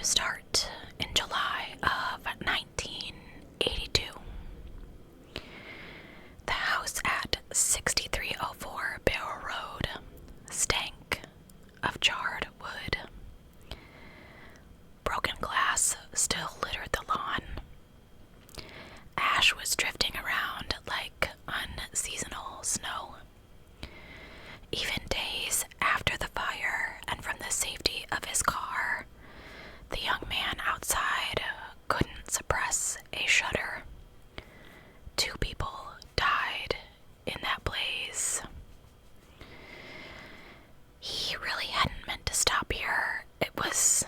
start in July of 1982. The house at 6304 Barl Road stank of charred wood. Broken glass still littered the lawn. Ash was drifting around like unseasonal snow. Even days after the fire and from the safety of his car, the young man outside couldn't suppress a shudder. 2 people died in that blaze. He really hadn't meant to stop here. It was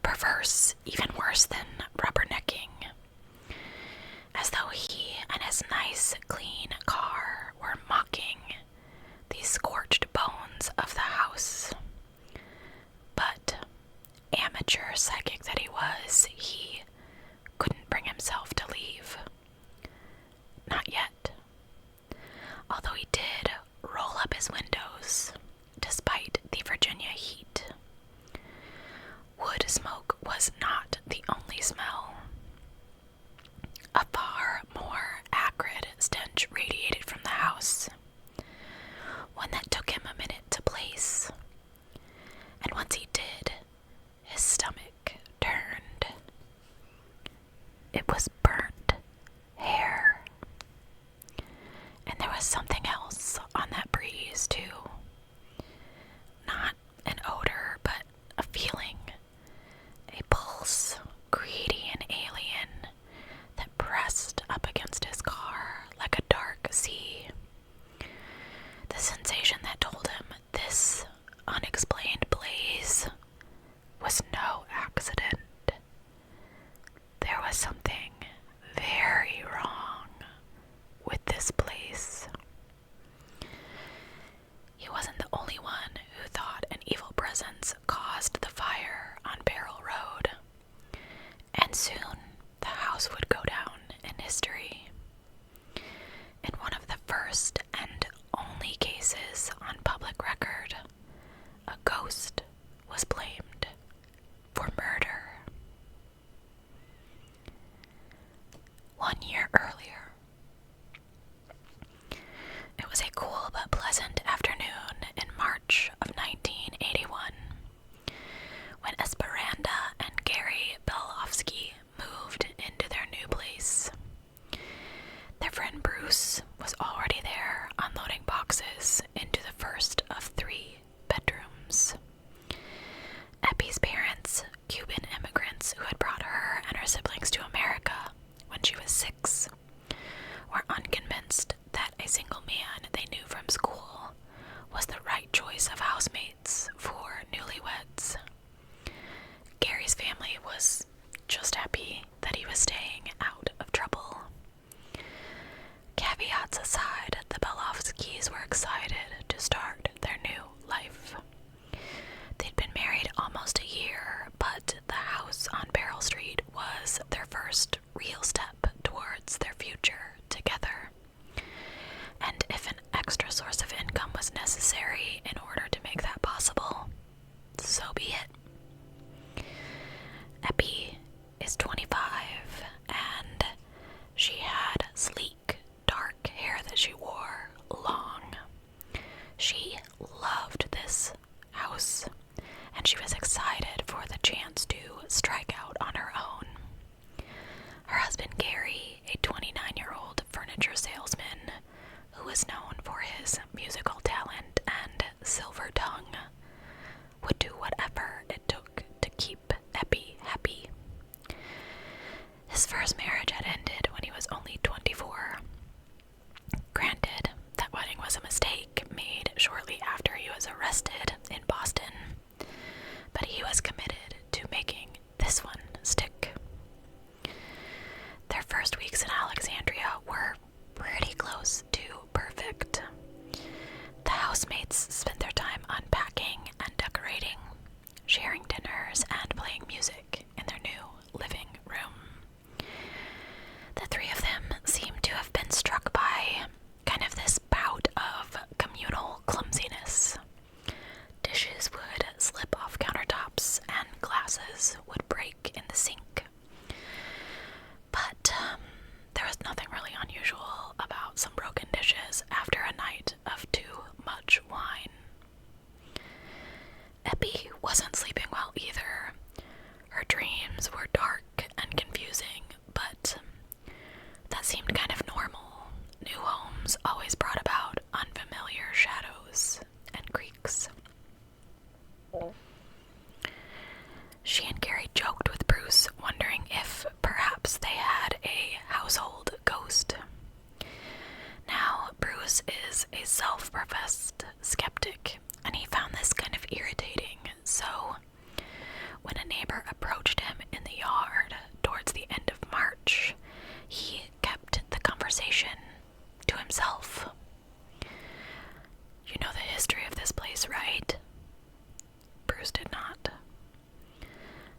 perverse, even worse than rubbernecking. As though he and his nice, clean car were mocking these scorched bones of the house. But, amateur psychic that he was, he couldn't bring himself to leave. Not yet. Although he did roll up his windows, despite the Virginia heat. Wood smoke was not the only smell. A far more acrid stench radiated from the house, one that took him a minute to place. And once he did, his stomach turned. It was burnt hair. And there was something else on that breeze, too. Not an odor, but a feeling. A pulse, greedy and alien, that pressed up against his car like a dark sea. The sensation that told him this unexplained blaze was no accident. There was something very wrong with this place. He wasn't the only one who thought an evil presence caused the fire on Barl Road, and soon the house would go down in history. In one of the first and only cases on public record, a ghost was blamed for murder. 1 year earlier, it was a cool but pleasant afternoon in March of 1981, when Esperanza and Gary Bowsky moved into their new place. Their friend Bruce was already there unloading boxes into the first of 3 bedrooms. Eppie's parents, Cuban immigrants who had brought her and her siblings to America when she was 6, were unconvinced that a single man they knew from school was the right choice of housemates for newlyweds. Gary's family was just happy that he was staying out of trouble. Caveats aside, the Bowskys were excited to start their new life. They'd been married almost a year, but the house on Barl Street was their first real step towards their future together. And if an extra source of income was necessary in order to make that possible, so be it. Eppie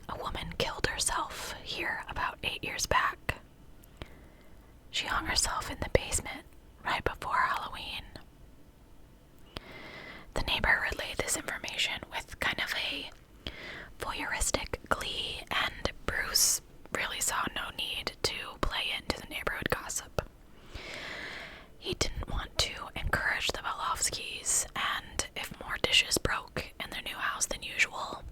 A woman killed herself here about 8 years back. She hung herself in the basement right before Halloween. The neighbor relayed this information with kind of a voyeuristic glee, and Bruce really saw no need to play into the neighborhood gossip. He didn't want to encourage the Belovskys, and if more dishes broke in their new house than usual,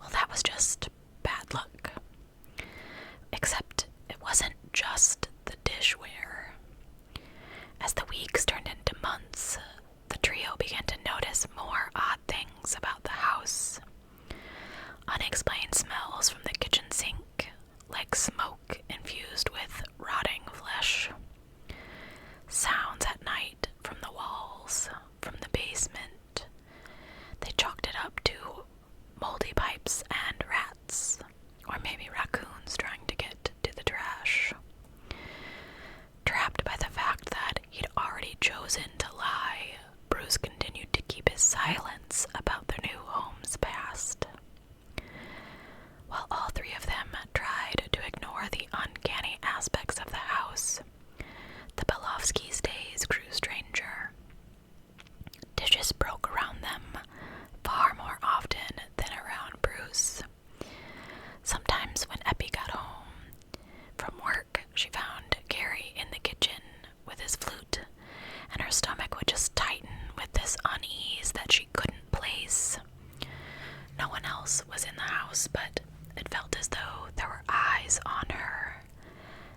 well, that was just bad luck. Except it wasn't just the dishware. As the weeks turned into months, the trio began to notice more odd things about the house. Unexplained smells from the kitchen sink, like smoke infused with rotting flesh. Sounds at night from the walls, from the basement. They chalked it up to moldy pipes and rats, or maybe raccoons trying to get to the trash. Trapped by the fact that he'd already chosen to lie, Bruce continued to keep his silence about their new home's past. While all three of them tried to ignore the uncanny aspects of the house, the Belovskys' days grew stranger. Dishes broke around them far more often than around Bruce. Sometimes when Epi got home from work, she found Gary in the kitchen with his flute, and her stomach would just tighten with this unease that she couldn't place. No one else was in the house, but it felt as though there were eyes on her,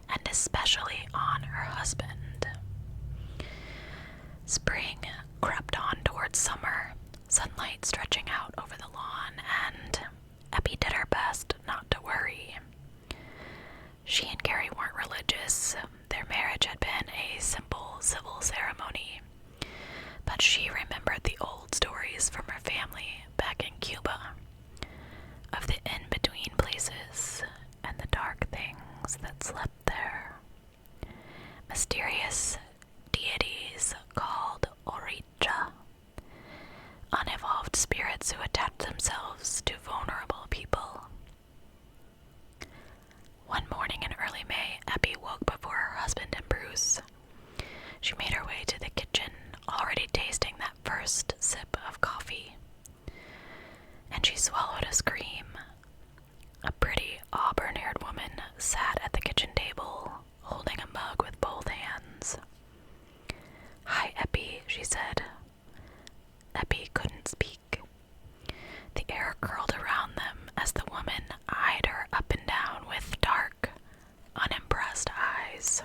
and especially on her husband. Spring crept on towards summer, sunlight stretching out over the lawn, and Epi did her best not to worry. She and Gary weren't religious. Their marriage had been a simple civil ceremony, but she remembered the old stories from her family back in Cuba, of the in-between places and the dark things that slept there. Mysterious deities called Oricha, unevolved spirits who attach themselves to vulnerable people. One morning in early May, Epi woke before her husband and Bruce. She made her way to the kitchen, already tasting that first sip of coffee, and she swallowed a scream. A pretty auburn-haired woman sat at the kitchen table, holding a mug with both hands. "Hi, Epi," she said. Epi couldn't speak. The air curled around them as the woman eyed her up and down with dark, unimpressed eyes.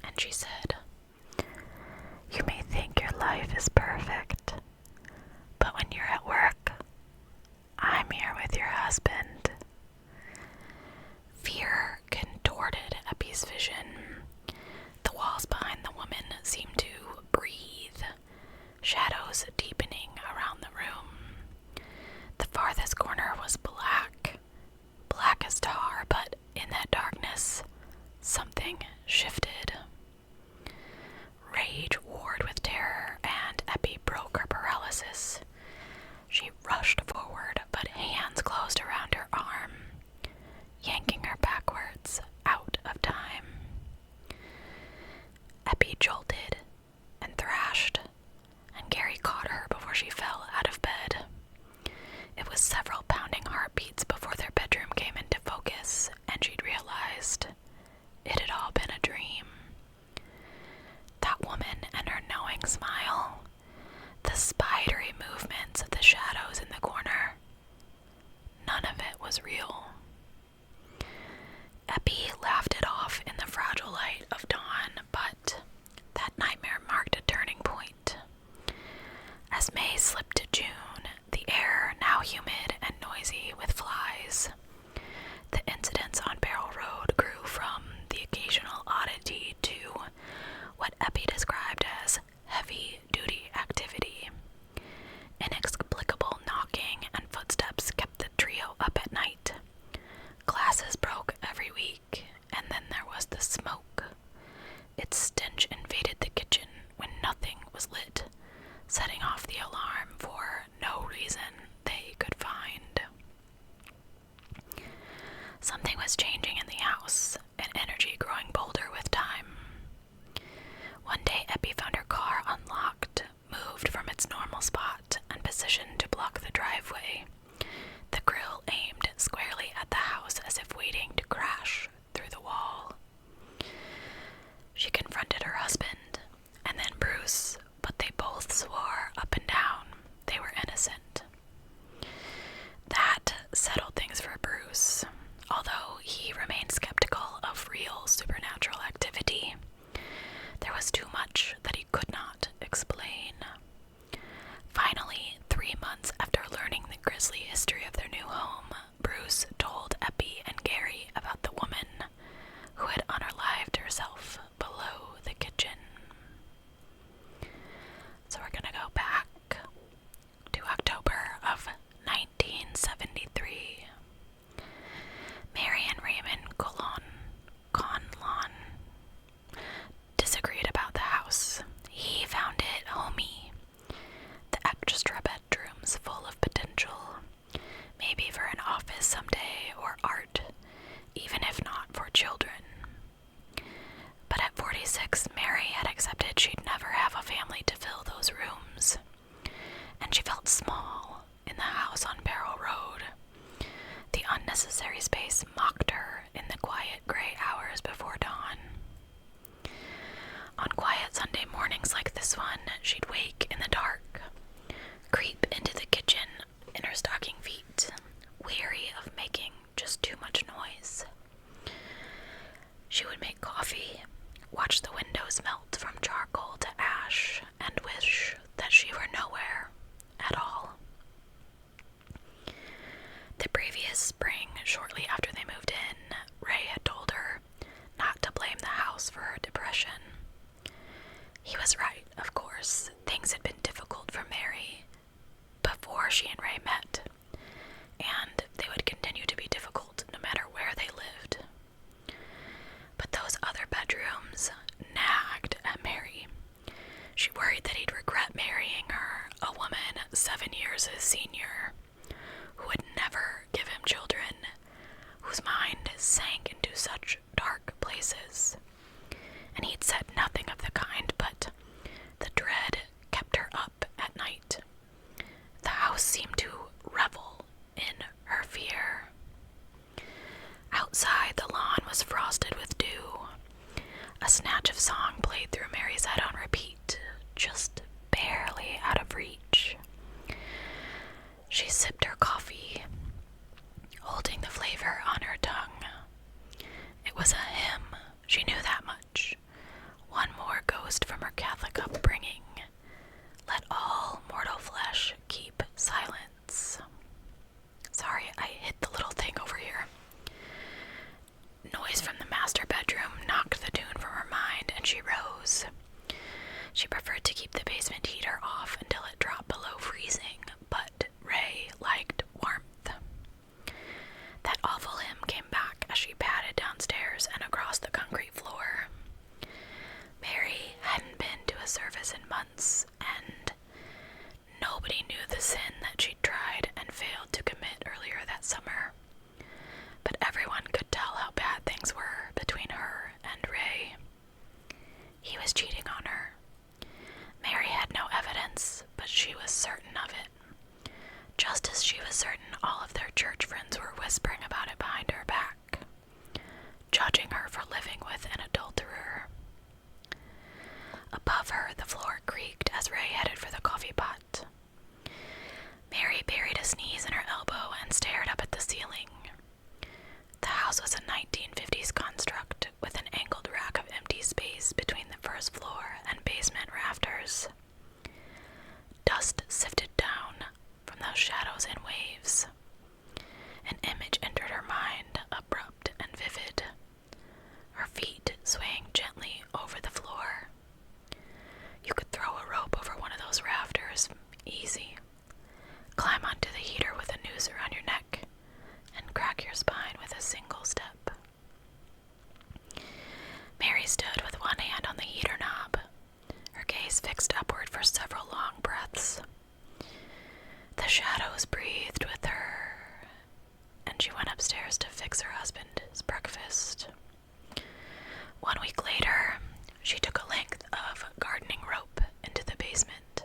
And she said, "You may think your life is perfect, but when you're at work, I'm here with your husband." Fear contorted Epi's vision. The walls behind the woman seemed to breathe, shadows deepening around the room. The farthest corner was black as tar, but in that darkness, something shifted. Rage warred with terror, and Epi broke her paralysis. She rushed forward, but hands closed around her arm, yanking her backwards out of time. Epi jolted and thrashed, and Gary caught her before she fell out of bed. It was several pounding heartbeats before their bedroom came into focus, and she'd realized it had all been a dream. That woman and her knowing smile, the spidery movements of the shadows in the corner, none of it was real. Epi laughed it off in the fragile light of dawn, but that nightmare marked a turning point. As May slipped to June, the air, now humid and noisy with flies, the incidents on Barl Road grew from the occasional oddity to what Epi described as heavy-duty activity. Inexplicable knocking and footsteps kept the trio up at night, was changing in the house, and energy growing bolder with time. One day, Epi found her car unlocked, moved from its normal spot, and positioned to block the driveway, the grill aimed squarely at the house as if waiting to crash through the wall. She confronted her husband, and then Bruce, but they both swore up and down they were innocent. That settled things for Bruce. Although he remained skeptical of real supernatural activity, there was too much that he could not explain. Finally, 3 months after learning the grisly history of their new home, Bruce told Epi and Gary about the woman who had unalived herself below the kitchen. So we're gonna go back to October of 1973. Mary and Raymond Conlon disagreed about the house. He found it homey, the extra bedrooms full of potential, maybe for an office someday or art, even if not for children. But at 46, Mary had accepted she'd never have a family to fill those rooms, and she felt small in the house on Barl Road. The unnecessary space mocked her in the quiet gray hours before dawn. On quiet Sunday mornings like this one, she'd wake in the dark, creep into the kitchen in her stocking feet, weary of making just too much noise. She would make coffee, watch the windows melt from charcoal to ash, and wish that she were nowhere at all. The previous spring, shortly after they moved in, Ray had told her not to blame the house for her depression. He was right, of course. Things had been difficult for Mary before she and Ray met, and they would continue to be difficult no matter where they lived. But those other bedrooms nagged at Mary. She worried that he'd regret marrying her, a woman 7 years his senior, who would never give him children, whose mind sank into such dark places. And he'd said nothing of the kind, but the dread kept her up at night. The house seemed to revel in her fear. Outside, the lawn was frosted with dew. A snatch of song played through Mary's head on repeat, just barely out of reach. She sipped her coffee, holding the flavor on her tongue. It was a hymn, she knew that much. One more ghost from her Catholic upbringing. Let all mortal flesh keep silence. Sorry, I hit the little thing over here. Noise from the master bedroom knocked the tune from her mind, and she rose. She preferred to keep the basement heater off until it dropped below freezing, but Ray liked warmth. That awful hymn came back as she padded downstairs and across the concrete floor. Mary hadn't been to a service in months, and nobody knew the sin that she'd tried and failed to commit earlier that summer. But everyone could tell how bad things were between her and Ray. He was cheating on her. Mary had no evidence, but she was certain of it. Just as she was certain all of their church friends were whispering about it behind her back, judging her for living with an adulterer. Above her, the floor creaked as Ray headed for the coffee pot. Mary buried his knees in her elbow and stared up at the ceiling. The house was a 1950s construct with an angled rack of empty space between the first floor and basement rafters. Dust sifted down from those shadows in waves. An image entered her mind, abrupt and vivid, her feet swaying gently over the floor. You could throw a rope over one of those rafters, easy. Climb onto the heater with a noose around your neck, and then she went upstairs to fix her husband his breakfast. 1 week later, she took a length of gardening rope into the basement,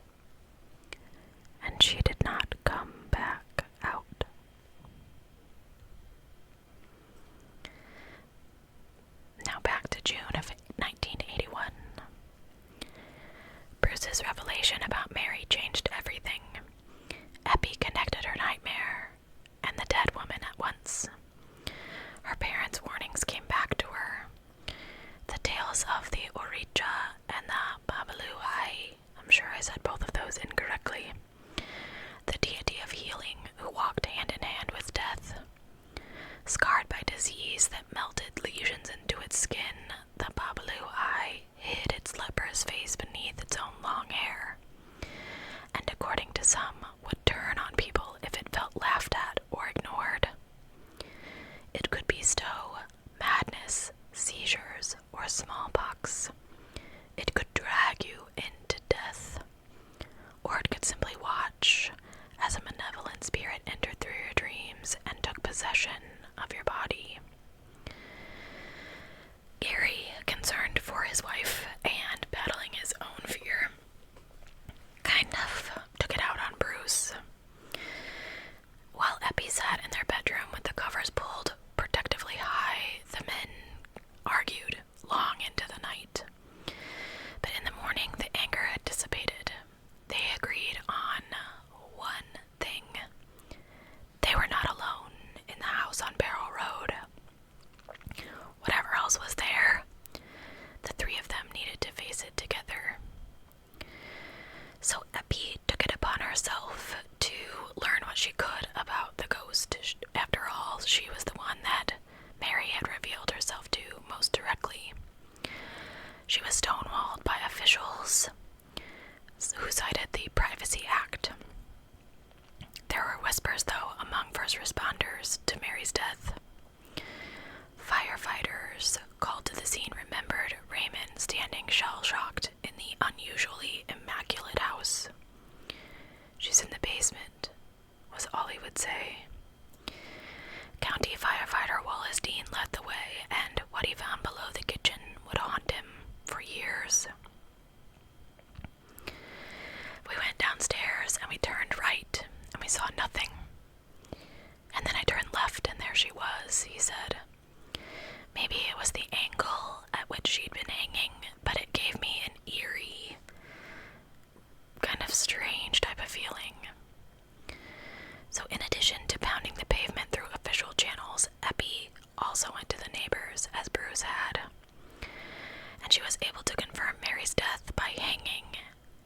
and she did not come back out. Now back to June of 1981. Bruce's revelation about Mary changed everything. Eppie connected her nightmare and the dead woman at once. Her parents' warnings came back to her. The tales of the Oricha and the Babaluai, I'm sure I said both of those incorrectly, the deity of healing who walked hand in hand with death. Scarred by disease that melted lesions into its skin, the Babaluai hid its leper's face beneath its own long hair, and according to some, would turn on people if it felt laughed at or ignored. It could bestow madness, seizures, or smallpox. It could drag you into death, or it could simply watch as a malevolent spirit entered through your dreams and took possession of your body. Gary, concerned for his wife and battling his own fear, kind of took it out on Bruce. While Eppie sat in their bedroom with the covers pulled protectively high, the men argued long into the night. But in the morning, the anger had dissipated. They agreed on one thing. They were not alone in the house on Barl Road. Whatever else was there, the three of them needed to face it together. So Eppie took it upon herself to learn what she could about the ghost. After all, she was the one that Mary had revealed herself to most directly. She was stonewalled by officials who cited the Privacy Act. There were whispers, though, among first responders to Mary's death. Firefighters called to the scene remembered Raymond standing shell-shocked in the unusually immaculate house. "She's in the basement," was all he would say. County firefighter Wallace Dean led the way, and what he found below the kitchen would haunt him for years. We went downstairs and we turned right, and we saw nothing. And then I turned left, and there she was, he said. Maybe it was the angle at which she'd been hanging, but it gave me an eerie, kind of strange type of feeling. So in addition to pounding the pavement through official channels, Eppie also went to the neighbors, as Bruce had. And she was able to confirm Mary's death by hanging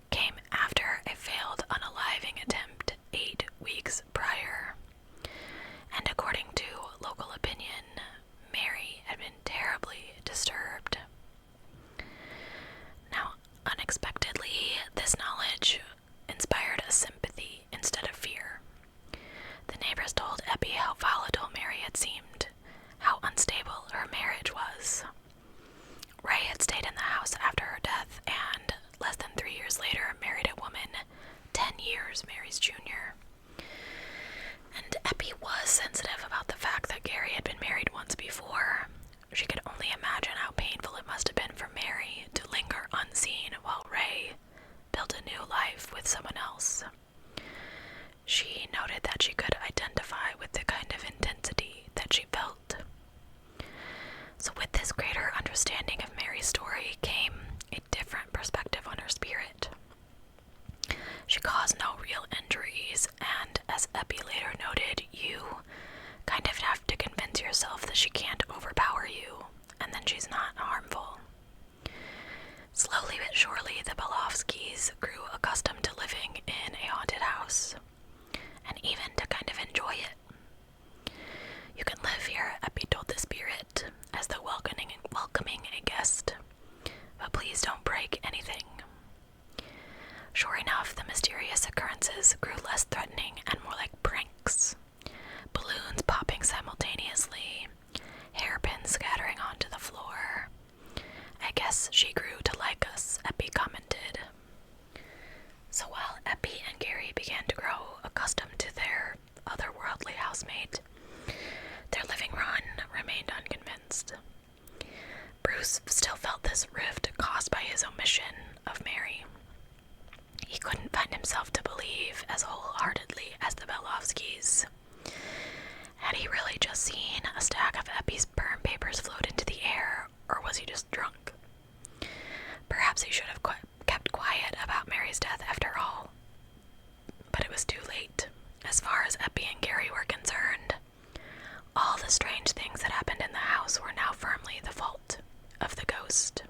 came after a failed unaliving attempt 8 weeks prior. And according to local opinion, Mary had been terribly disturbed. Now, unexpectedly, this knowledge inspired a sympathy instead of fear. The neighbors told Eppie how volatile Mary had seemed, how unstable her marriage was. Ray had stayed in the house after her death, and less than 3 years later married a woman 10 years Mary's junior. And Eppie was sensitive about the fact that Gary had been married once before. She could only imagine how painful it must have been for Mary to linger unseen while Ray built a new life with someone else. She noted that she could identify with the kind of intensity that she felt. So with this greater understanding of Mary's story came a different perspective on her spirit. She caused no real injuries, and as Eppie later noted, you kind of have to convince yourself that she can't overpower you, and then she's not harmful. Slowly but surely, the Bowskys grew accustomed to living in a haunted house, and even to kind of enjoy it. "You can live here," Eppie told the spirit, as though welcoming a guest, "but please don't break anything." Sure enough, the mysterious occurrences grew less threatening and more like pranks. Balloons popping simultaneously, hairpins scattering onto the floor. "I guess she grew to like us," Eppie commented. So while Eppie and Gary began to grow accustomed to their otherworldly papers float into the air, or was he just drunk? Perhaps he should have kept quiet about Mary's death after all. But it was too late. As far as Eppie and Gary were concerned, all the strange things that happened in the house were now firmly the fault of the ghost.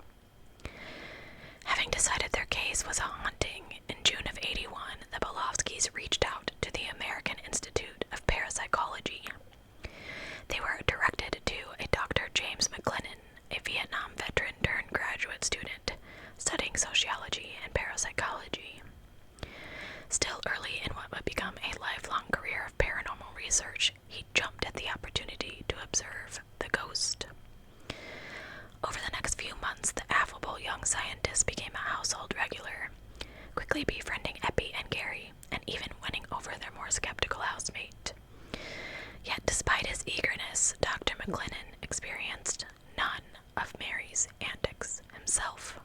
Having decided their case was a haunting, in June of '81, the Bowskys reached out to the American Institute of Parapsychology. They were directed to a Dr. James McLennan, a Vietnam veteran turned graduate student studying sociology and parapsychology. Still early in what would become a lifelong career of paranormal research, he jumped at the opportunity to observe the ghost. Over the next few months, the affable young scientist became a household regular, quickly befriending Eppie and Gary, and even winning over their more skeptical housemate. Yet despite his eagerness, Dr. McLennan experienced none of Mary's antics himself.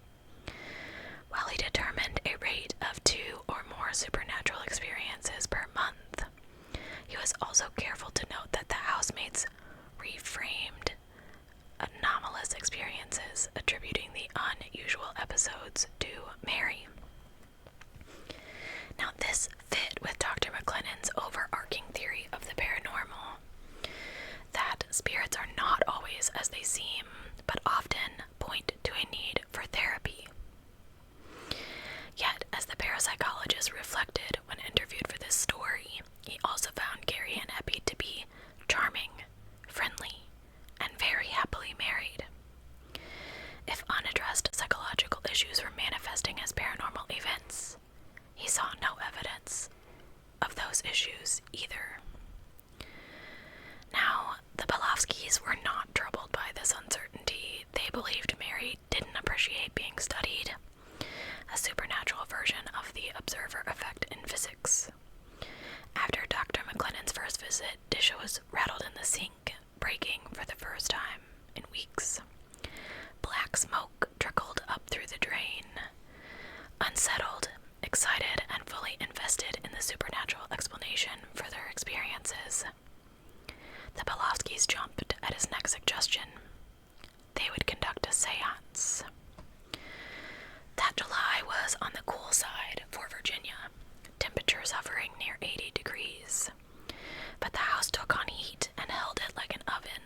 While he determined a rate of 2 or more supernatural experiences per month, he was also careful to note that the housemates reframed anomalous experiences, attributing the unusual episodes to Mary. Now this fit with Dr. McLennan's overarching theory of the paranormal, that spirits are not always as they seem, but often point to a need for therapy. Yet, as the parapsychologist reflected when interviewed for this story, he also found Gary and Eppie to be charming, friendly, and very happily married. If unaddressed psychological issues were manifesting as paranormal events, he saw no evidence of those issues either. Now, the Bowskys were not troubled by this uncertainty. They believed Mary didn't appreciate being studied, a supernatural version of the observer effect in physics. After Dr. McLennan's first visit, dishes rattled in the sink, breaking for the first time in weeks. Black smoke trickled up through the drain. Unsettled, excited, and fully invested in the supernatural explanation for their experiences, the Bowskys jumped at his next suggestion. They would conduct a seance. That July was on the cool side for Virginia, temperatures hovering near 80 degrees. But the house took on heat and held it like an oven.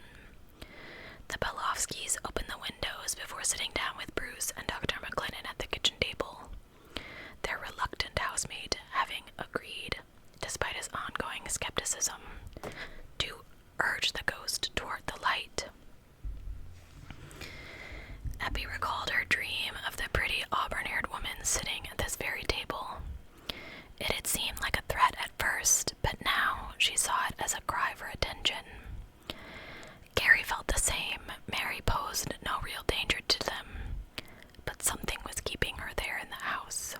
The Bowskys opened the windows before sitting down with Bruce and Dr. McLennan at the kitchen table, their reluctant housemate having agreed, despite his ongoing skepticism, to urge the ghost toward the light. Eppie recalled her dream of the pretty auburn-haired woman sitting at this very table. It had seemed like a threat at first, but now she saw it as a cry for attention. Gary felt the same. Mary posed no real danger to them, but something was keeping her there in the house.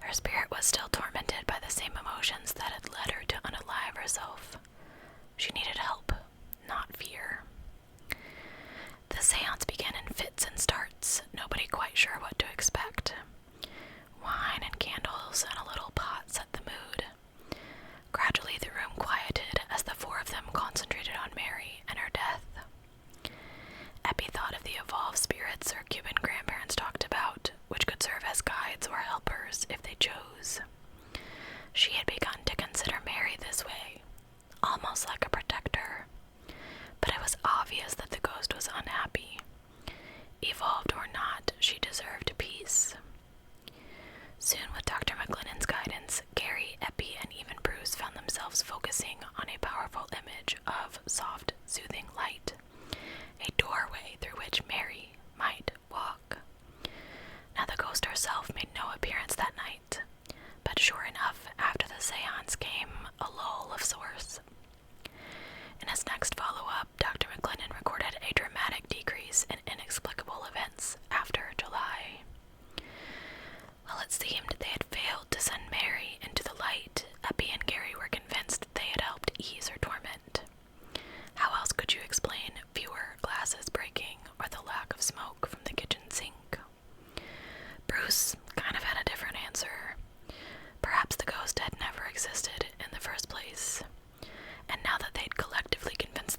Her spirit was still tormented by the same emotions that had led her to unalive herself. She needed help, not fear. The seance began in fits and starts, nobody quite sure what to expect. Wine and candles and a little pot set the mood. Gradually the room quieted as the 4 of them concentrated on Mary and her death. Eppie thought of the evolved spirits her Cuban grandparents talked about, which could serve as guides or helpers if they chose. She had begun to consider Mary this way, almost like a protector. But it was obvious that the ghost was unhappy. Evolved or not, she deserved peace. Soon, with Dr. McLennan's guidance, Gary, Eppie, and even Bruce found themselves focusing on a powerful image of soft, soothing light, a doorway through which Mary might walk. Now, the ghost herself made no appearance that night, but sure enough, after the seance came a lull of sorts. In his next follow-up, Dr. McLennan recorded a dramatic decrease in inexplicable events after July. While it seemed they had failed to send Mary into the light, Eppie and Gary were convinced they had helped ease her torment. How else could you explain fewer glasses breaking or the lack of smoke from the kitchen sink? Bruce kind of had a different answer. Perhaps the ghost had never existed in the first place. And now that they'd collectively convinced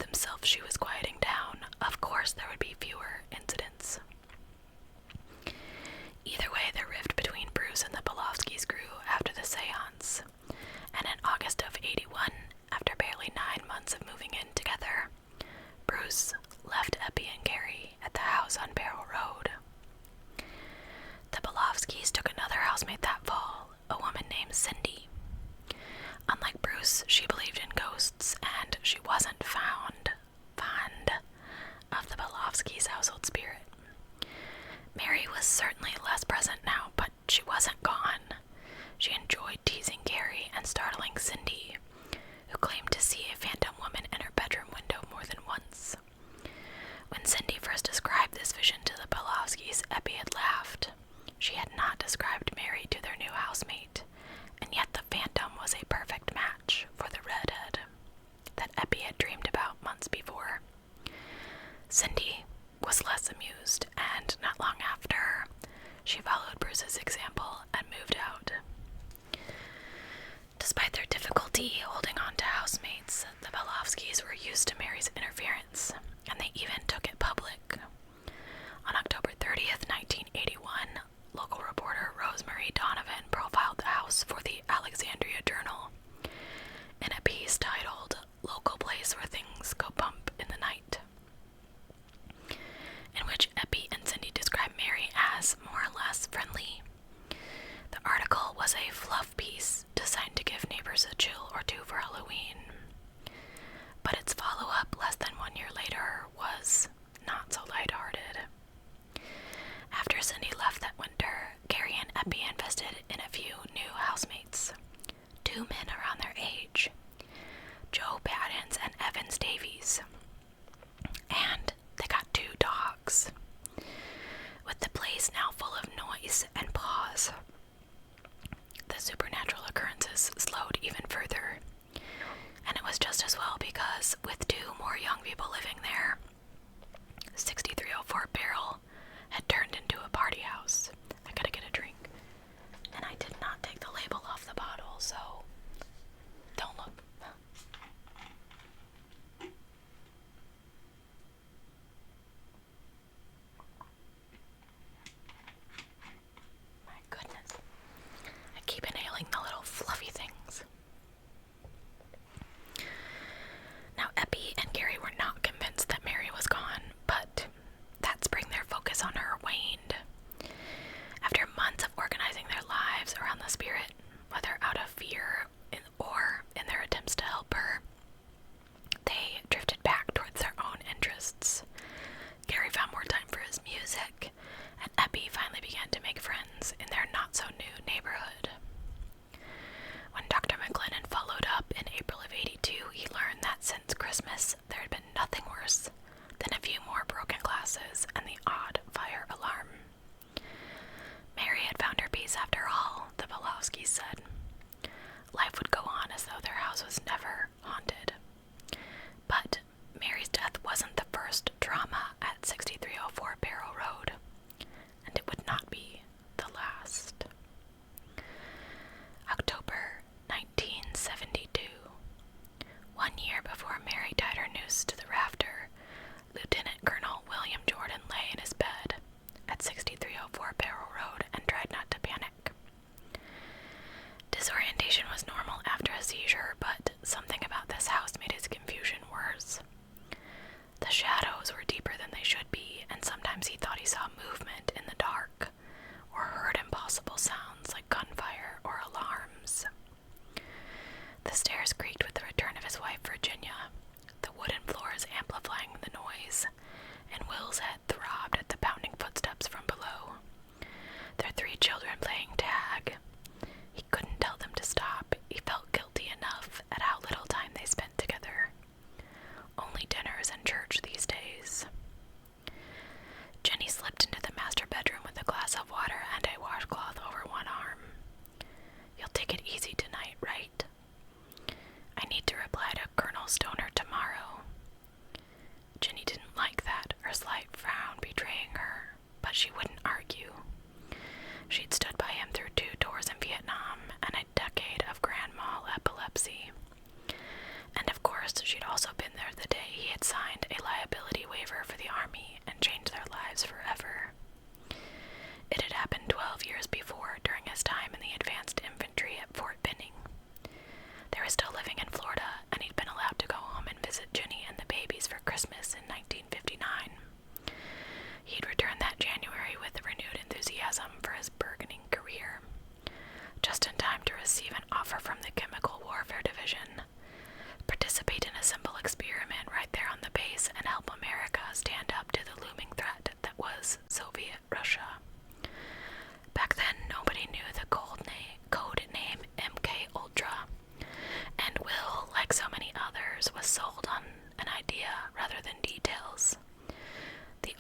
Bruce left Eppie and Gary at the house on Barl Road. The Bowskys took another housemate that fall, a woman named Cindy. Unlike Bruce, she believed in ghosts, and she wasn't fond of the Bowskys' household spirit. Mary was certainly less present now, but she wasn't gone. She enjoyed teasing Gary and startling Cindy, who claimed to see a phantom woman in her bedroom window more than once. When Cindy first described this vision to the Bowskys, Eppie had laughed. She had not described Mary to their new housemate, and yet the phantom was a perfect match for the redhead that Eppie had dreamed about months before. Cindy was less amused, and not long after, she followed Bruce's example and moved out. Despite their difficulty holding on to housemates, the Bowskys were used to Mary's interference, and they even took it public. On October 30th, 1981, local reporter Rosemary Donovan profiled the house for the Alexandria Journal in a piece titled "Local Place Where Things Go Bump in the Night," in which Eppie and Cindy described Mary as more or less friendly. The article was a fluff piece designed to give neighbors a chill or two for Halloween, but its follow-up less than 1 year later was not so lighthearted. After Cindy left that winter, Gary and Eppie invested in a few new housemates, 2 men around their age, Joe Paddens and Evans Davies, and they got 2 dogs. With the place now full of noise and pause, the supernatural occurrences slowed even further, and it was just as well, because with 2 more young people living there, 6304 Barrel had turned into a party house. I gotta get a drink. And I did not take the label off the bottle, so don't look. My goodness. I keep inhaling the little fluffy things. Now, Eppie and Gary were not convinced that Mary was gone, but that spring their focus on her waned. After months of organizing their lives around the spirit, whether out of fear or in their attempts to help her, they drifted back towards their own interests. Gary found more time for his music, and Eppie finally began to make friends in their not-so-new neighborhood. When Dr. McLennan followed up in April of '82, he learned that since Christmas, there had been nothing worse than a few more broken glasses and the odd fire alarm. Mary had found her peace after all, the Bowskys said. Life would go on as though their house was never haunted. But Mary's death wasn't the first drama at 6304 Barrel Road, and it would not be the last. October 1972. 1 year before Mary tied her noose to the rafter, Lieutenant Colonel William Jordan lay in his bed at 6304 Barrel Road and tried not to panic. Disorientation was normal after a seizure, but something about this house made his confusion worse. The shadows were deeper than they should be, and sometimes he thought he saw movement in the dark, or heard impossible sounds like gunfire or alarms. The stairs creaked with the return of his wife, Virginia, the wooden floors amplifying the noise, and Will's head throbbed at the pounding footsteps from below. Their 3 children playing tag. He couldn't tell them to stop. He felt guilty enough at how little time they spent together. Only dinners and church these days. Jenny slipped into the master bedroom with a glass of water and a washcloth over one arm. "You'll take it easy tonight, right? I need to reply to Colonel Stoner tomorrow." Jenny didn't like that, her slight frown betraying her, but she wouldn't argue. She'd stood by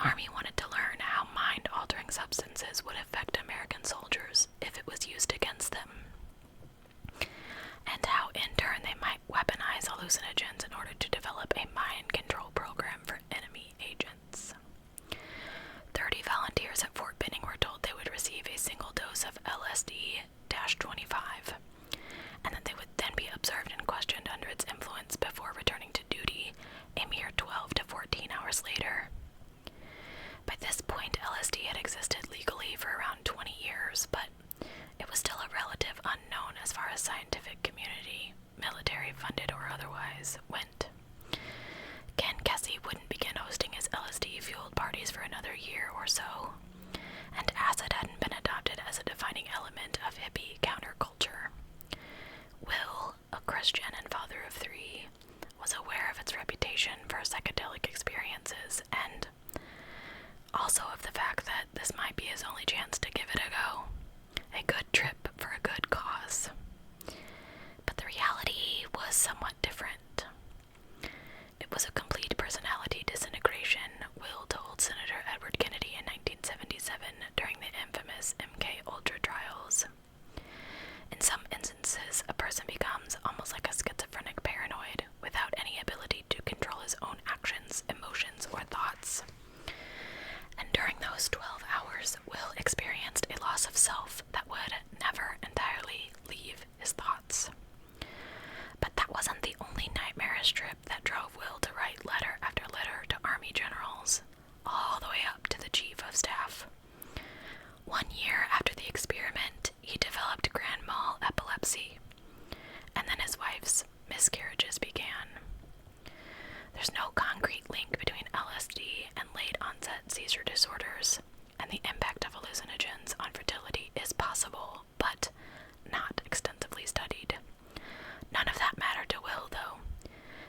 Army wanted to learn how mind-altering substances would affect American soldiers if it was used against them, and how in turn they might weaponize hallucinogens in order to develop a mind control program for enemy agents. 30 volunteers at Fort Benning were told they would receive a single dose of LSD-25, and that they would then be observed and questioned under its influence before returning to duty a mere 12 to 14 hours later. By this point, LSD had existed legally for around 20 years, but it was still a relative unknown as far as scientific community, military funded or otherwise, went. Ken Kesey wouldn't begin hosting his LSD-fueled parties for another year or so, and acid hadn't been adopted as a defining element of hippie counterculture. Will, a Christian and father of 3, was aware of its reputation for psychedelic experiences and also of the fact that this might be his only chance to give it a go. A good trip for a good cause. But the reality was somewhat different. It was a complete personality disintegration, Will told Senator Edward Kennedy in 1977 during the infamous MK Ultra trials. In some instances, a person becomes almost like a schizophrenic paranoid, without any ability to control his own actions, emotions, or thoughts. And during those 12 hours, Will experienced a loss of self that would never entirely leave his thoughts. But that wasn't the only nightmarish trip that drove Will to write letter after letter to Army generals, all the way up to the Chief of Staff. 1 year after the experiment, he developed grand mal epilepsy, and then his wife's miscarriages began. There's no concrete link between LSD and late-onset seizure disorders, and the impact of hallucinogens on fertility is possible, but not extensively studied. None of that mattered to Will, though,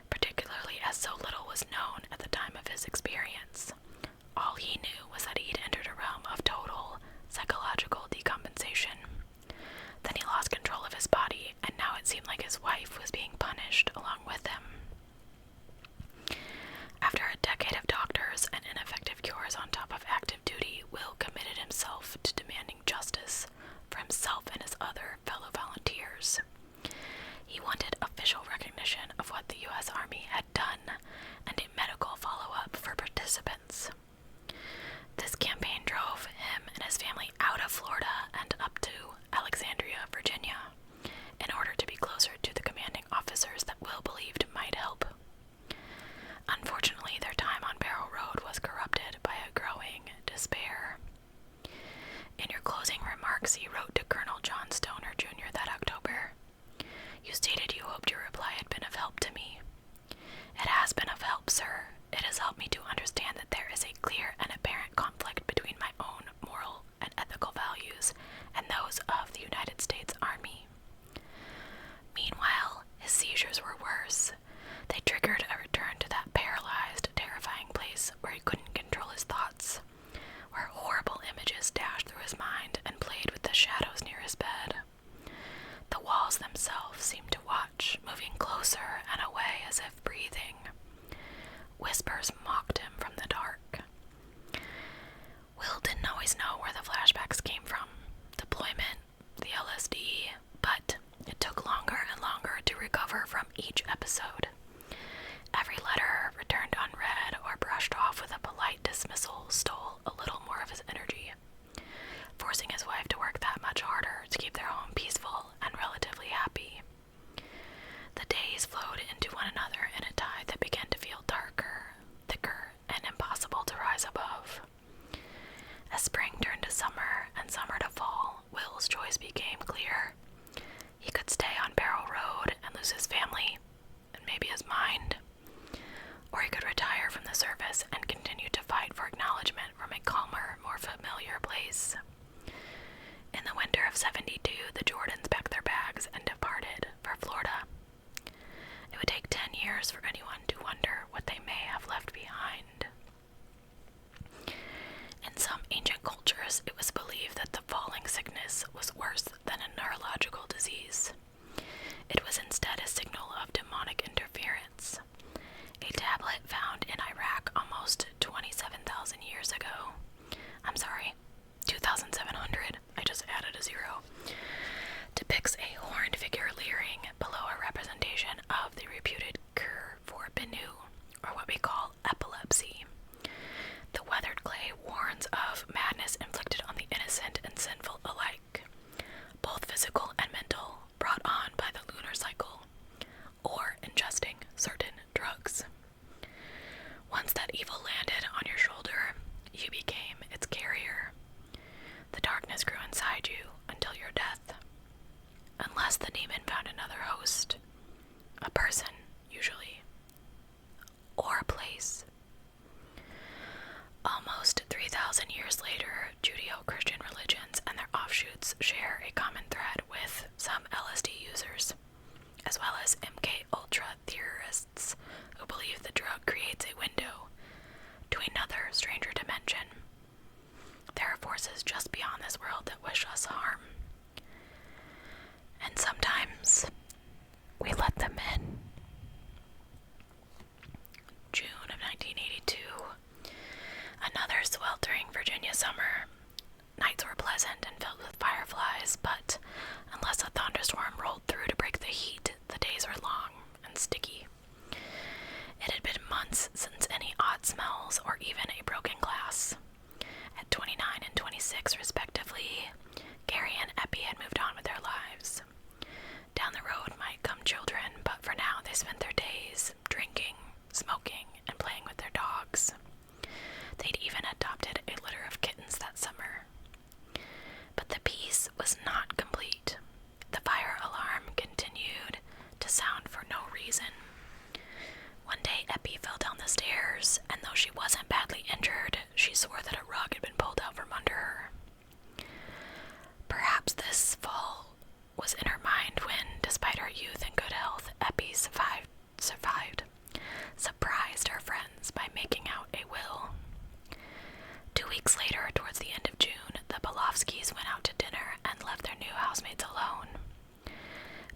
particularly as so little was known at the time of his experience. All he knew was that he'd entered a realm of total psychological decompensation. Then he lost control of his body, and now it seemed like his wife was being punished along with him. After a decade of doctors and ineffective cures on top of active duty, Will committed himself to demanding justice for himself and his other fellow volunteers. He wanted official recognition of what the U.S. Army had done and a medical follow-up for participants. This campaign drove him and his family out of Florida and up to Alexandria, Virginia, in order to be closer to the commanding officers that Will believed might help. Unfortunately, their time on Barl Road was corrupted by a growing despair. In your closing remarks, he wrote to Colonel John Stoner Jr. that October, "You stated you hoped your reply had been of help to me. It has been of help, sir. It has helped me to understand that there is a clear and apparent conflict between my own moral and ethical values and those of the United States Army." Meanwhile, his seizures were worse. They triggered a return to that paralyzed, terrifying place where he couldn't control his thoughts, where horrible images dashed through his mind and played with the shadows near his bed. The walls themselves seemed to watch, moving closer and away as if breathing. Whispers mocked him from the dark. Will didn't always know where the flashbacks came from, deployment, the LSD, but it took longer and longer to recover from each episode. Every letter returned unread or brushed off with a polite dismissal stole a little more of his energy, forcing his wife to work that much harder to keep their home peaceful and relatively happy. The days flowed into one another in a tide that began to feel darker, thicker, and impossible to rise above. As spring turned to summer and summer to fall, Will's choice became clear. He could stay on Barl Road and lose his family, and maybe his mind, or he could retire from the service and continue to fight for acknowledgement from a calmer, more familiar place. In the winter of '72, the Jordans packed their bags and departed for Florida. It would take 10 years for anyone to wonder what they may have left behind. In some ancient cultures, it was believed that the falling sickness was worse than a neurological disease. It was instead a signal of demonic interference. A tablet found in Iraq almost 27,000 years smells, or even a broken glass. At 29 and 26, respectively, Gary and Epi had moved on with their lives. Down the road might come children, but for now they spent their days drinking, smoking, and playing with their dogs. They'd even adopted a litter of kittens that summer. But the peace was not complete. The fire alarm continued to sound for no reason. One day, Epi fell down the stairs, and though she wasn't badly injured, she swore that a rug had been pulled out from under her. Perhaps this fall was in her mind when, despite her youth and good health, Epi surprised her friends by making out a will. 2 weeks later, towards the end of June, the Bowskys went out to dinner and left their new housemates alone.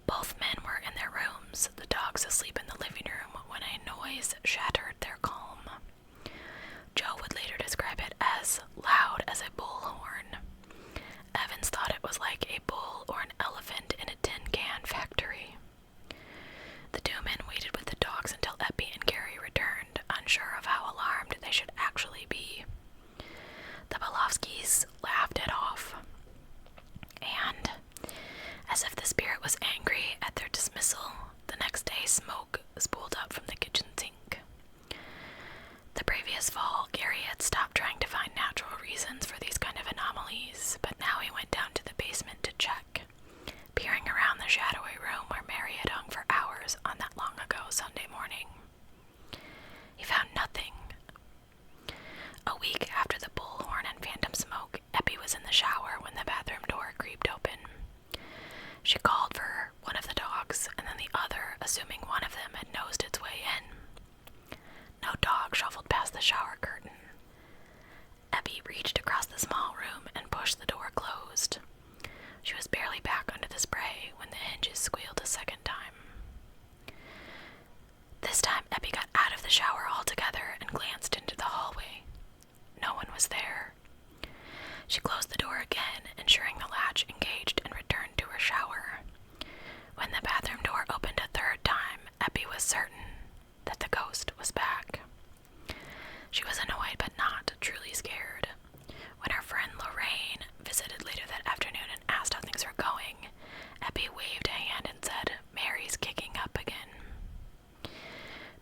Both men were in their rooms, the dogs asleep in the living room, when a noise shattered their calm. Joe would later describe it as loud as a bullhorn. Evans thought it was like a bull or an elephant in a tin can factory. The two men waited with the dogs until Epi and Gary returned, unsure of how alarmed they should actually be. The Bowskys laughed it off, and, as if the spirit was angry at their dismissal, the next day smoke spooled up from the kitchen sink. The previous fall, Gary had stopped trying to find natural reasons for these kind of anomalies, but now he went down to the basement to check, peering around the shadowy room where Mary had hung for hours on that long-ago Sunday morning. He found nothing. A week after the bullhorn and phantom smoke, Epi was in the shower when the bathroom door creaked open. She called for one of the dogs, and then the other, assuming one of them had nosed its way in. No dog shuffled past the shower curtain. Epi reached across the small room and pushed the door closed. She was barely back under the spray when the hinges squealed a second time. This time, Epi got out of the shower altogether and glanced into the hallway. No one was there. She closed the door again, ensuring the latch engaged, and returned to her shower. When the bathroom door opened a third time, Epi was certain that the ghost was back. She was annoyed but not truly scared. When her friend Lorraine visited later that afternoon and asked how things were going, Epi waved a hand and said, "Mary's kicking up again."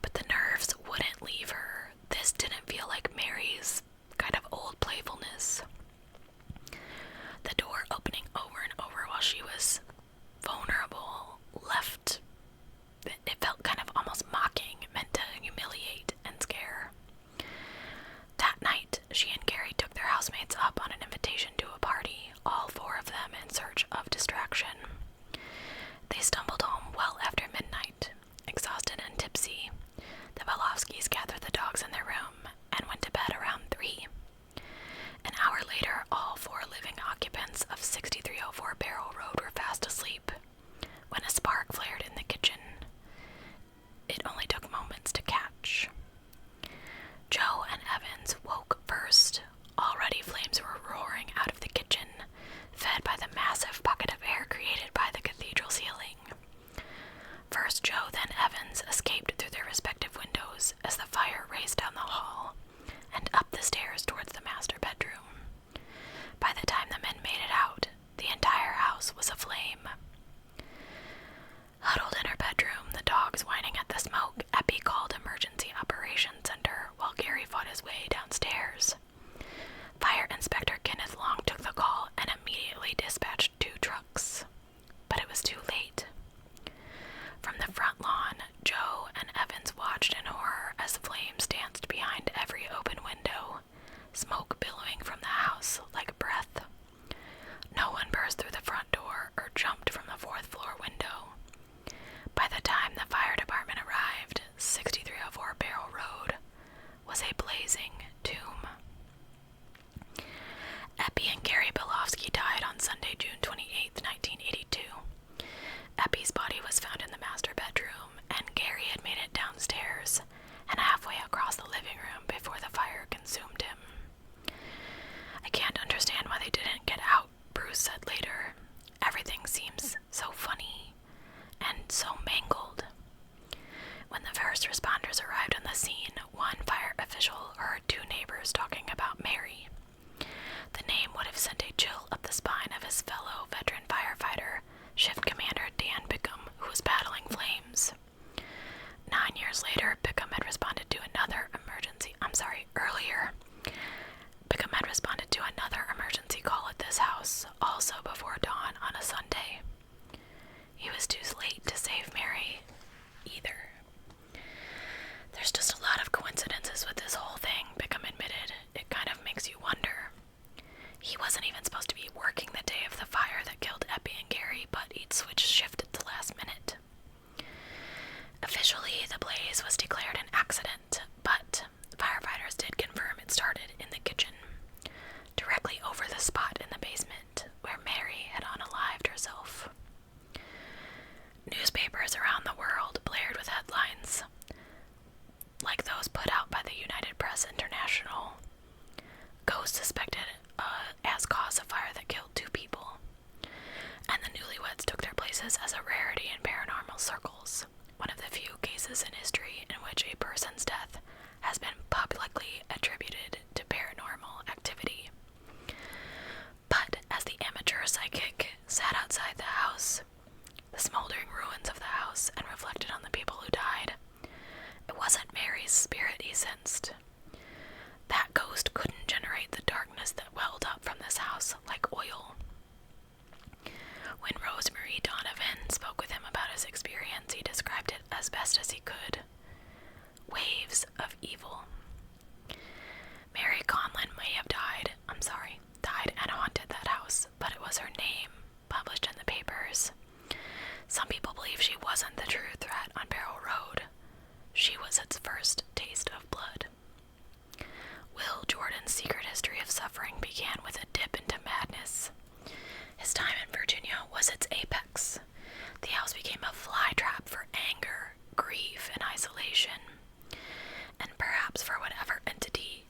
But the nerves wouldn't leave her. This didn't feel like Mary's kind of old playfulness. The door opening over and over while she was vulnerable it felt kind of almost mocking, meant to humiliate and scare. That night, she and Gary took their housemates up on an invitation to a party, all four of them in search of distraction. They stumbled home well after midnight, exhausted and tipsy. The Bowskys gathered the dogs in their room and went to bed around 3. An hour later, all 4 living occupants of 6304 Barl Road were fast asleep when a spark flared in the kitchen. It only took moments to catch. Joe and Evans woke first heard two neighbors talking about Mary. The name would have sent a chill up the spine of his fellow veteran firefighter, Shift Commander Dan Bickham, who was battling flames. 9 years later, Bickham had responded to another emergency. Earlier, Bickham had responded to another emergency call at this house, also before dawn on a Sunday. He was too late to save Mary, either. There's just a lot of coincidences with this whole thing, Bickham admitted. It kind of makes you wonder. He wasn't even supposed to be working the day of the fire that killed Eppie and Gary, but he'd switched shift at the last minute. Officially, the blaze was declared an accident, but firefighters did confirm it started in the kitchen, directly over the spot in the basement where Mary had unalived herself. Newspapers around the world blared with headlines like those put out by the United Press International. Ghost suspected as cause of fire that killed 2 people. And the newlyweds took their places as a rarity in paranormal circles, one of the few cases in history in which a person's death has been publicly attributed to paranormal activity. But as the amateur psychic sat outside the house, the smoldering ruins of the house, and reflected on the people who died, it wasn't Mary's spirit he sensed. That ghost couldn't generate the darkness that welled up from this house like oil. When Rosemary Donovan spoke with him about his experience, he described it as best as he could. Waves of evil. Mary Conlon may have died and haunted that house, but it was her name published in the papers. Some people believe she wasn't the true threat on Barl Road. She was its first taste of blood. Will Jordan's secret history of suffering began with a dip into madness. His time in Virginia was its apex. The house became a flytrap for anger, grief, and isolation. And perhaps for whatever entity,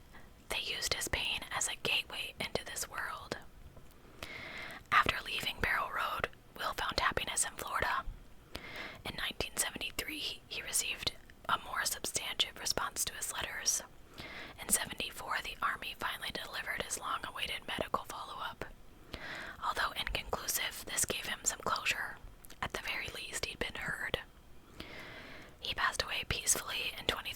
they used his pain as a gateway into this world. After leaving Barl Road, Will found happiness in Florida. In 1973, he received a more substantive response to his letters. In 1974, the Army finally delivered his long-awaited medical follow-up. Although inconclusive, this gave him some closure. At the very least, he'd been heard. He passed away peacefully in 20